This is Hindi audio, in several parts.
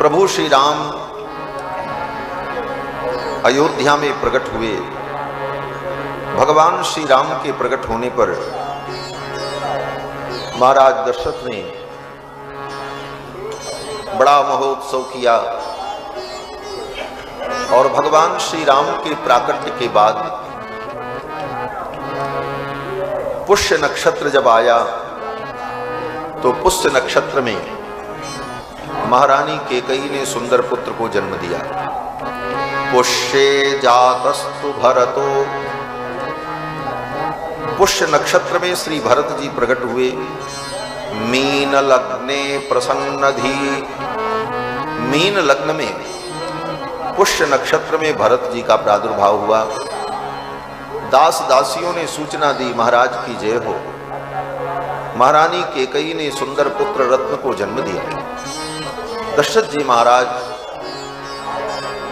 प्रभु श्री राम अयोध्या में प्रकट हुए। भगवान श्री राम के प्रकट होने पर महाराज दशरथ ने बड़ा महोत्सव किया और भगवान श्री राम के प्राकट्य के बाद पुष्य नक्षत्र जब आया तो पुष्य नक्षत्र में महारानी कैकेयी ने सुंदर पुत्र को जन्म दिया। पुष्ये जातस्तु भरतो, पुष्य नक्षत्र में श्री भरत जी प्रकट हुए। मीन लग्ने प्रसन्नधि, मीन लग्न में पुष्य नक्षत्र में भरत जी का प्रादुर्भाव हुआ। दास दासियों ने सूचना दी महाराज की जय हो। महारानी कैकेयी ने सुंदर पुत्र रत्न को जन्म दिया। दशरथ जी महाराज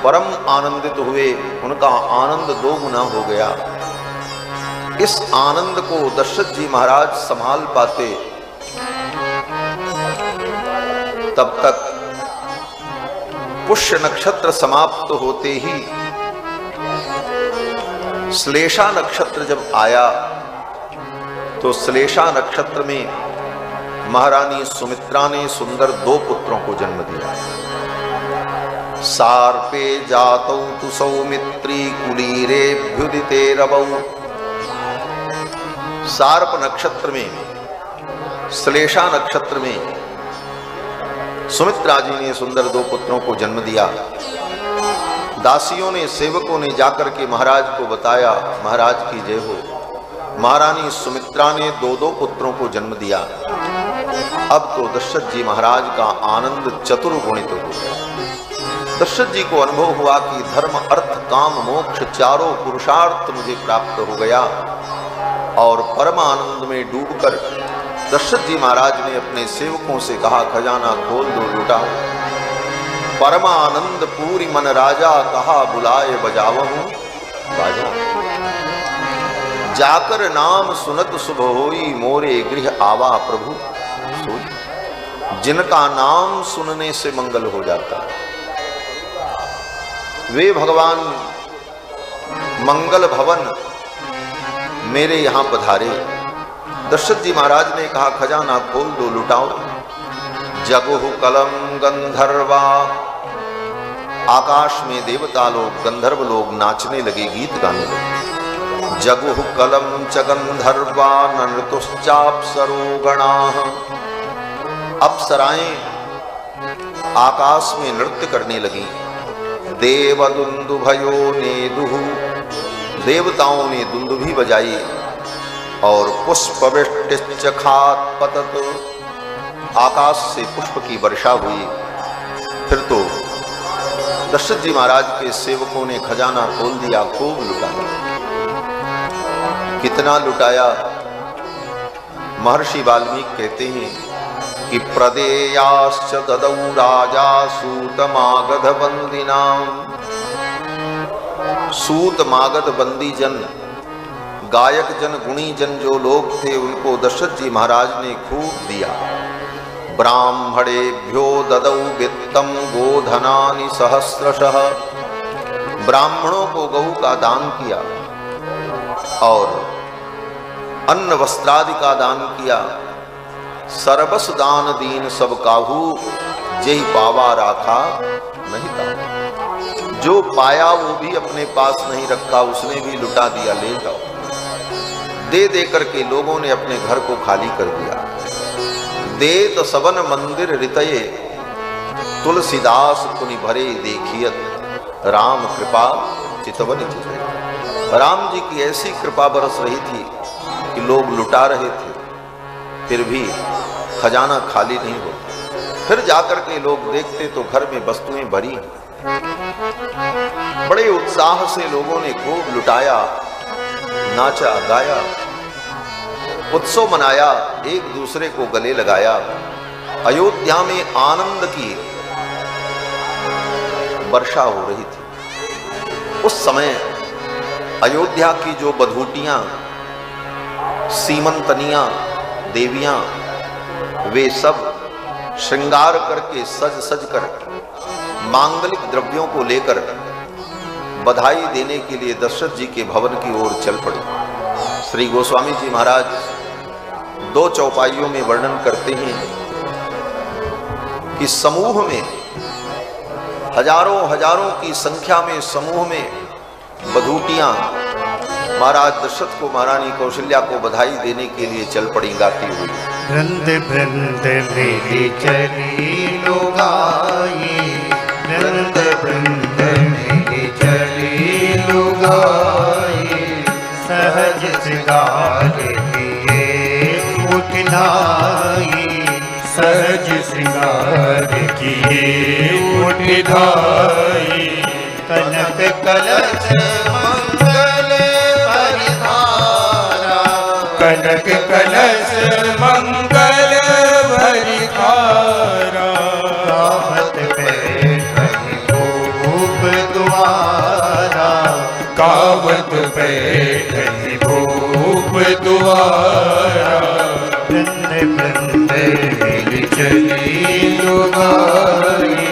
परम आनंदित हुए, उनका आनंद दो गुना हो गया। इस आनंद को दशरथ जी महाराज संभाल पाते तब तक पुष्य नक्षत्र समाप्त होते ही श्लेषा नक्षत्र जब आया तो श्लेषा नक्षत्र में महारानी सुमित्रा ने सुंदर दो पुत्रों को जन्म दिया। सार्पे जातौ तु सौमित्री कुलीरेभ्युदिते रवौ, सार्प नक्षत्र में श्लेषा नक्षत्र में सुमित्रा जी ने सुंदर दो पुत्रों को जन्म दिया। दासियों ने सेवकों ने जाकर के महाराज को बताया, महाराज की जय हो। महारानी सुमित्रा ने दो दो पुत्रों को जन्म दिया। अब तो दशरथ जी महाराज का आनंद चतुर्गुणित हो गया। दशरथ जी को अनुभव हुआ कि धर्म अर्थ काम मोक्ष चारों पुरुषार्थ मुझे प्राप्त हो गया और परम आनंद में डूबकर दशरथ जी महाराज ने अपने सेवकों से कहा, खजाना खोल दो लुटाओ। परमानंद पूरी मन राजा, कहा बुलाए बजावहूं बाजा। जाकर नाम सुनत शुभ होई, मोरे गृह आवा प्रभु सोई। जिनका नाम सुनने से मंगल हो जाता है वे भगवान मंगल भवन मेरे यहां पधारे। दशरथ जी महाराज ने कहा, खजाना खोल दो लुटाओ। जगुहु कलम गंधर्वा, आकाश में देवता लोग गंधर्व लोग नाचने लगे, गीत गाने लगे। जगुहु कलम च गंधर्वा नृतुश्चाप्सरो गणाः, अप्सराएं आकाश में नृत्य करने लगी। देवदुन्दुभयो नेदुः, देवताओं ने दुंदुभी बजाई। और पुष्पवृष्टिश्च खात्पतत्, आकाश से पुष्प की वर्षा हुई। फिर तो दशरथ जी महाराज के सेवकों ने खजाना खोल दिया, खूब लुटाया। कितना लुटाया? महर्षि वाल्मीकि कहते हैं कि प्रदेयाश्च ददौ राजा सूतमागध बंदिनां, सूतमागध बंदी जन, गायक जन, गुणी जन जो लोग थे उनको दशरथ जी महाराज ने खूब दिया। ब्राह्मणेभ्यो ददौ वित्तम गोधनानि सहस्रशः, ब्राह्मणों को गऊ का दान किया और अन्न वस्त्रादि का दान किया। सर्वस दान दीन सब काहू, जेहि पावा राखा नहीं था। जो पाया वो भी अपने पास नहीं रखा, उसने भी लुटा दिया, ले जाओ। दे दे करके लोगों ने अपने घर को खाली कर दिया। देत सबन मंदिर रितये, तुलसीदास पुनि भरे देखियत, राम कृपा चितवन चितये। राम जी की ऐसी कृपा बरस रही थी कि लोग लुटा रहे थे, फिर भी खजाना खाली नहीं होता। फिर जाकर के लोग देखते तो घर में वस्तुएं भरी। बड़े उत्साह से लोगों ने खूब लुटाया, नाचा गाया, उत्सव मनाया, एक दूसरे को गले लगाया। अयोध्या में आनंद की वर्षा हो रही थी। उस समय अयोध्या की जो बधूटियां, सीमंतनियां, देवियां, वे सब श्रृंगार करके सज सज कर मांगलिक द्रव्यों को लेकर बधाई देने के लिए दशरथ जी के भवन की ओर चल पड़े। श्री गोस्वामी जी महाराज 2 चौपाइयों में वर्णन करते हैं कि समूह में हजारों हजारों की संख्या में समूह में बधूटियां महाराज दशरथ को महारानी कौशल्या को बधाई देने के लिए चल पड़ी गाती हुई। वृंद वृंद मेरी चली लुगाई, वृंद वृंद मेरी चली लुगाई, सहज श्रृंगार किए उठनाई, सहज श्रृंगार किए उठनाई, कनक कलश कनक कलश मंगल भरिकारा, कावत पे कहीं भूप द्वारा, कावत पे कहीं भूप द्वारा, वृंद वृंद मेरी चली लुगाई,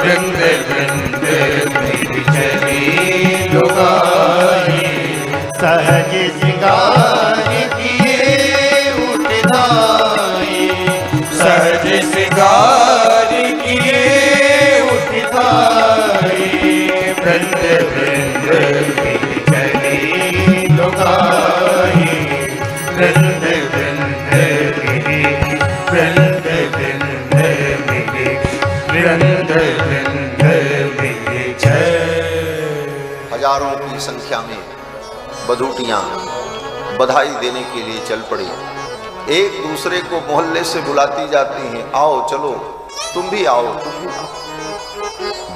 वृंद वृंद मेरी चली लुगाई, सहज श्रृंगार सहज श्रृंगार किए उठताई, वृंद वृंद मेरी चली लुगाई, वृंद वृंद मेरी, वृंद वृंद मेरी, वृंद वृंद मेरी जय। हजारों की संख्या में बधूटियां बधाई देने के लिए चल पड़ी। एक दूसरे को मोहल्ले से बुलाती जाती हैं, आओ चलो तुम भी आओ, तुम भी आओ।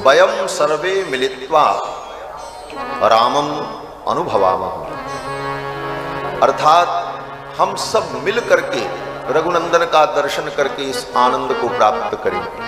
वयम सर्वे मिलित्वा रामम अनुभवामः, अर्थात हम सब मिल करके रघुनंदन का दर्शन करके इस आनंद को प्राप्त करेंगे।